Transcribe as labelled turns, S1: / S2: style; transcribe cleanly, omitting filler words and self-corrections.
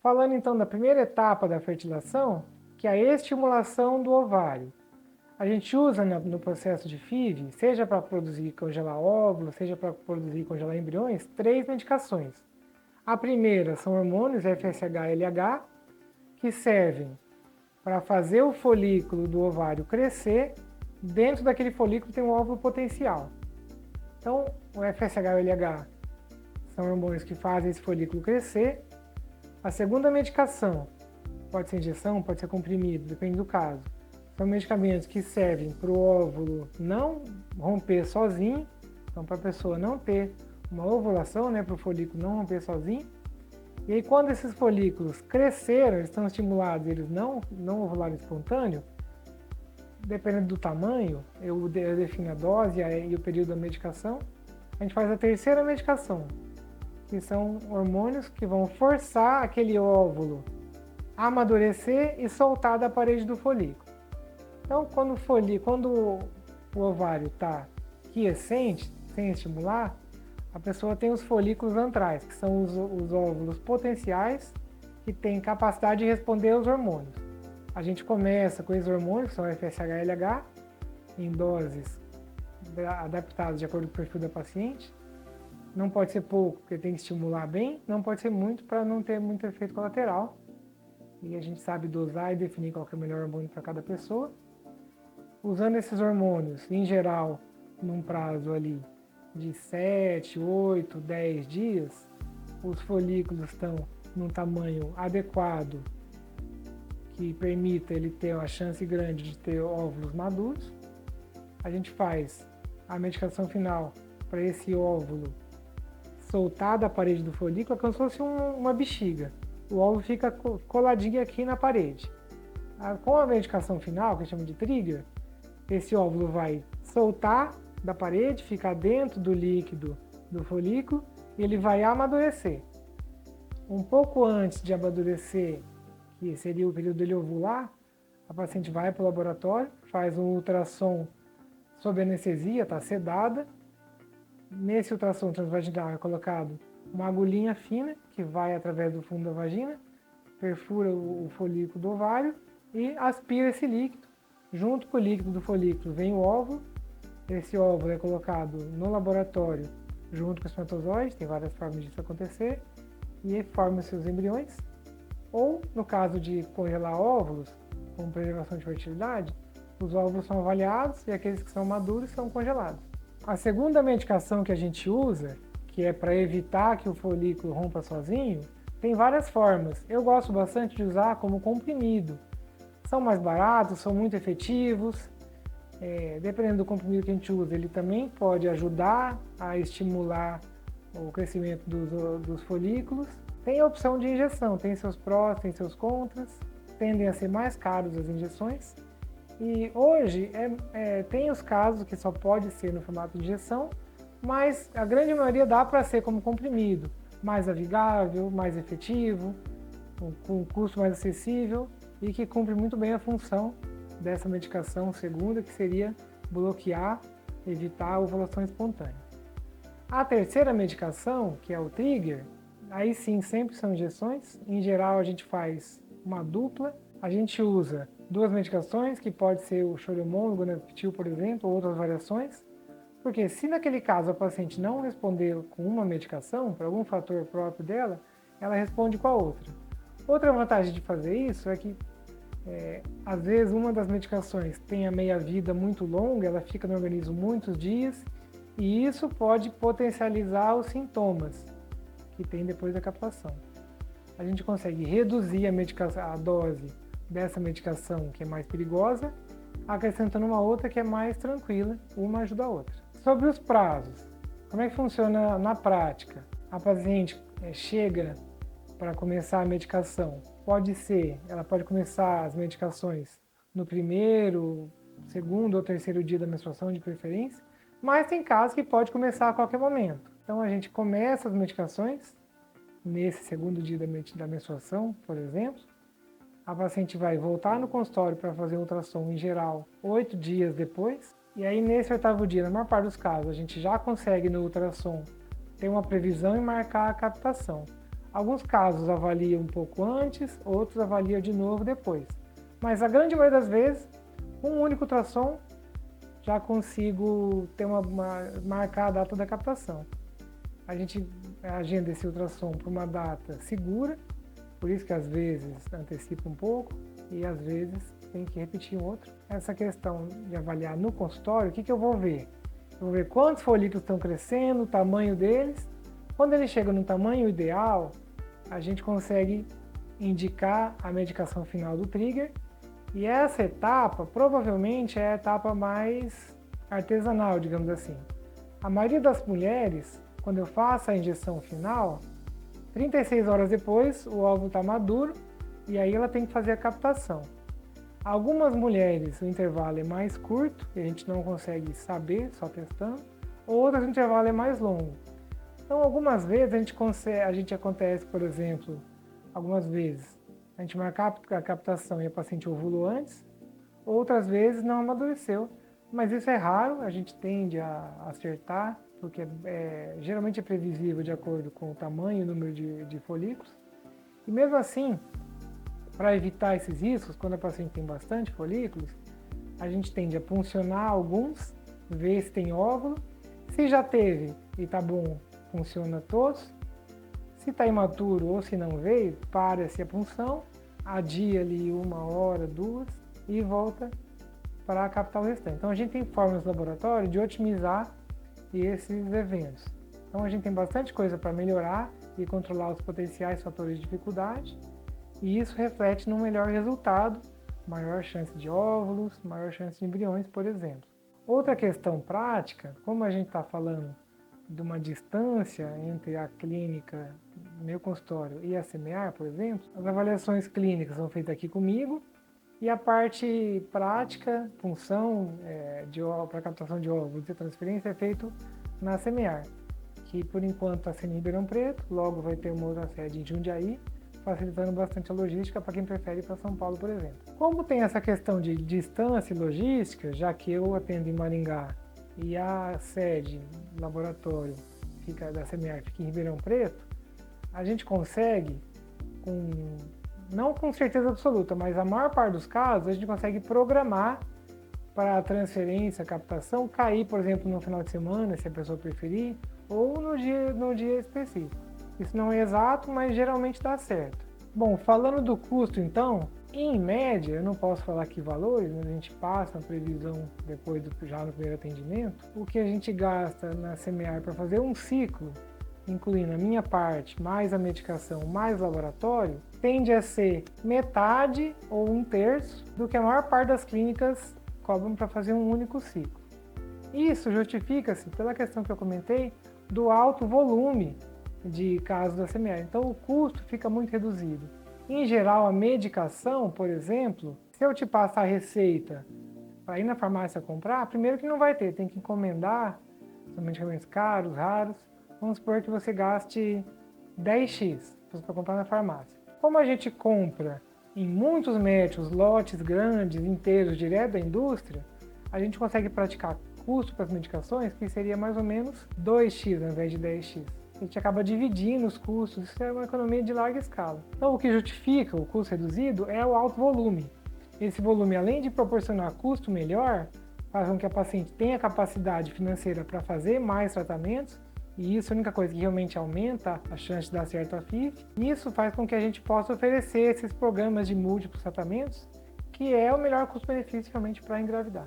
S1: Falando então da primeira etapa da fertilização, que é a estimulação do ovário. A gente usa no processo de FIV, seja para produzir e congelar óvulos, seja para produzir e congelar embriões, 3 medicações. A primeira são hormônios FSH e LH, que servem para fazer o folículo do ovário crescer. Dentro daquele folículo tem um óvulo potencial. Então, o FSH e o LH são hormônios que fazem esse folículo crescer. A segunda medicação, pode ser injeção, pode ser comprimido, depende do caso. São medicamentos que servem para o óvulo não romper sozinho, então para a pessoa não ter uma ovulação, para o folículo não romper sozinho. E aí quando esses folículos cresceram, eles estão estimulados, eles não ovularem espontâneo, dependendo do tamanho, eu defino a dose e o período da medicação, a gente faz a terceira medicação, que são hormônios que vão forçar aquele óvulo a amadurecer e soltar da parede do folículo. Então, quando o ovário está quiescente, sem estimular, a pessoa tem os folículos antrais, que são os óvulos potenciais que têm capacidade de responder aos hormônios. A gente começa com esses hormônios, que são FSH e LH, em doses adaptadas de acordo com o perfil da paciente. Não pode ser pouco, porque tem que estimular bem, não pode ser muito para não ter muito efeito colateral. E a gente sabe dosar e definir qual é o melhor hormônio para cada pessoa. Usando esses hormônios, em geral, num prazo ali de 7, 8, 10 dias, os folículos estão num tamanho adequado que permita ele ter uma chance grande de ter óvulos maduros. A gente faz a medicação final para esse óvulo soltar da parede do folículo, como se fosse uma bexiga. O óvulo fica coladinho aqui na parede. Com a medicação final, que a gente chama de trigger, esse óvulo vai soltar da parede, ficar dentro do líquido do folículo e ele vai amadurecer. Um pouco antes de amadurecer, que seria o período dele ovular, a paciente vai para o laboratório, faz um ultrassom sob anestesia, está sedada. Nesse ultrassom transvaginal é colocado uma agulhinha fina que vai através do fundo da vagina, perfura o folículo do ovário e aspira esse líquido. Junto com o líquido do folículo vem o óvulo. Esse óvulo é colocado no laboratório junto com o espermatozoide, tem várias formas disso acontecer, e formam seus embriões. Ou, no caso de congelar óvulos, com preservação de fertilidade, os óvulos são avaliados e aqueles que são maduros são congelados. A segunda medicação que a gente usa, que é para evitar que o folículo rompa sozinho, tem várias formas. Eu gosto bastante de usar como comprimido. São mais baratos, são muito efetivos. Dependendo do comprimido que a gente usa, ele também pode ajudar a estimular o crescimento dos folículos. Tem a opção de injeção, tem seus prós, tem seus contras, tendem a ser mais caros as injeções. E hoje tem os casos que só pode ser no formato de injeção, mas a grande maioria dá para ser como comprimido, mais amigável, mais efetivo, com um custo mais acessível e que cumpre muito bem a função dessa medicação segunda, que seria bloquear, evitar a ovulação espontânea. A terceira medicação, que é o trigger, aí sim sempre são injeções. Em geral a gente faz uma dupla, a gente usa 2 medicações, que pode ser o Choriomon, o Goneptil, por exemplo, ou outras variações, porque se naquele caso a paciente não responder com uma medicação, por algum fator próprio dela, ela responde com a outra. Outra vantagem de fazer isso é que às vezes uma das medicações tem a meia-vida muito longa, ela fica no organismo muitos dias, e isso pode potencializar os sintomas que tem depois da captação. A gente consegue reduzir a dose dessa medicação que é mais perigosa, acrescentando uma outra que é mais tranquila, uma ajuda a outra. Sobre os prazos, como é que funciona na prática? A paciente chega para começar a medicação. Ela pode começar as medicações no primeiro, segundo ou terceiro dia da menstruação, de preferência, mas tem casos que pode começar a qualquer momento. Então a gente começa as medicações nesse segundo dia da menstruação, por exemplo. A paciente vai voltar no consultório para fazer ultrassom, em geral, 8 dias depois. E aí, nesse 8º dia, na maior parte dos casos, a gente já consegue no ultrassom ter uma previsão e marcar a captação. Alguns casos avaliam um pouco antes, outros avaliam de novo depois. Mas a grande maioria das vezes, um único ultrassom já consigo marcar a data da captação. A gente agenda esse ultrassom para uma data segura, por isso que às vezes antecipa um pouco e às vezes tem que repetir um outro. Essa questão de avaliar no consultório, o que eu vou ver? Eu vou ver quantos folículos estão crescendo, o tamanho deles. Quando ele chega no tamanho ideal, a gente consegue indicar a medicação final do trigger. E essa etapa, provavelmente, é a etapa mais artesanal, digamos assim. A maioria das mulheres, quando eu faço a injeção final, 36 horas depois, o óvulo está maduro e aí ela tem que fazer a captação. Algumas mulheres, o intervalo é mais curto, e a gente não consegue saber, só testando. Outras, o intervalo é mais longo. Então, algumas vezes, a gente acontece, por exemplo, algumas vezes, a gente marcar a captação e a paciente ovulou antes, outras vezes não amadureceu. Mas isso é raro, a gente tende a acertar, porque geralmente é previsível de acordo com o tamanho e o número de folículos. E mesmo assim, para evitar esses riscos, quando a paciente tem bastante folículos, a gente tende a puncionar alguns, ver se tem óvulo. Se já teve e está bom, funciona todos. Se está imaturo ou se não veio, para-se a punção, adia ali 1 hora, 2 e volta para captar o restante. Então a gente tem formas no laboratório de otimizar esses eventos. Então a gente tem bastante coisa para melhorar e controlar os potenciais fatores de dificuldade, e isso reflete num melhor resultado, maior chance de óvulos, maior chance de embriões, por exemplo. Outra questão prática, como a gente está falando de uma distância entre a clínica, meu consultório, e a CMEAR, por exemplo, as avaliações clínicas são feitas aqui comigo e a parte prática, função para captação de óvulos e transferência é feito na CMEAR, que por enquanto está sendo em Ribeirão Preto, logo vai ter uma outra sede em Jundiaí, facilitando bastante a logística para quem prefere ir para São Paulo, por exemplo. Como tem essa questão de distância e logística, já que eu atendo em Maringá e a sede, laboratório da CMEAR fica em Ribeirão Preto, a gente consegue, não com certeza absoluta, mas a maior parte dos casos, a gente consegue programar para a transferência, a captação, cair, por exemplo, no final de semana, se a pessoa preferir, ou no dia específico. Isso não é exato, mas geralmente dá certo. Bom, falando do custo então, em média, eu não posso falar aqui valores, mas a gente passa a previsão depois já no primeiro atendimento, o que a gente gasta na CMEAR para fazer um ciclo, incluindo a minha parte, mais a medicação, mais o laboratório, tende a ser metade ou 1/3 do que a maior parte das clínicas cobram para fazer um único ciclo. Isso justifica-se pela questão que eu comentei do alto volume de casos da CMEAR. Então o custo fica muito reduzido. Em geral, a medicação, por exemplo, se eu te passar a receita para ir na farmácia comprar, primeiro que não vai ter, tem que encomendar, são medicamentos caros, raros. Vamos supor que você gaste 10x para comprar na farmácia. Como a gente compra em muitos médicos, lotes grandes, inteiros, direto da indústria, a gente consegue praticar custo para as medicações que seria mais ou menos 2x ao invés de 10x. A gente acaba dividindo os custos, isso é uma economia de larga escala. Então o que justifica o custo reduzido é o alto volume. Esse volume, além de proporcionar custo melhor, faz com que a paciente tenha capacidade financeira para fazer mais tratamentos, e isso é a única coisa que realmente aumenta a chance de dar certo a FIV. Isso faz com que a gente possa oferecer esses programas de múltiplos tratamentos, que é o melhor custo-benefício realmente para engravidar.